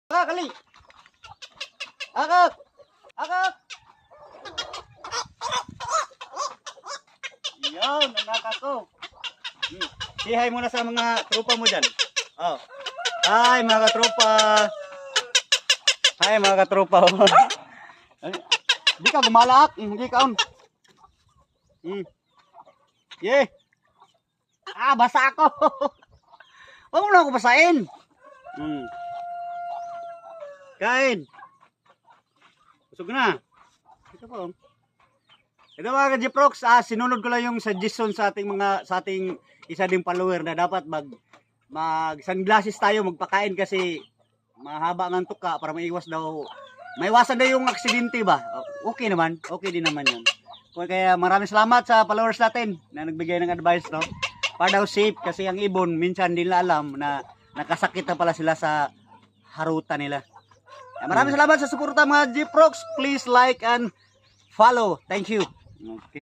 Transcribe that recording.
Kali. Akak. Akak. Yan, nanaka ko. Say hi muna sa mga tropa mo dyan. Oh. Hi mga katropa. Hi mga katropa. Di ka gumalak. Hindi ka on. Yeah. Basa ako. Huwag mo na ako basahin. Kain. Busog na. Ito po. Ito mga ka-Jeprox, sinunod ko lang yung suggestion sa ating isa ding follower na dapat mag sunglasses tayo, magpakain kasi mahaba ng tuka para maiwasan daw yung aksidente ba. Okay naman, okay din naman yan. Kaya maraming salamat sa followers natin na nagbigay ng advice, no? Para daw safe kasi ang ibon minsan din na alam na nakasakit na pala sila sa harutan nila. Maraming salamat sa suporta mga Jeprox. Please like and follow. Thank you. Okay.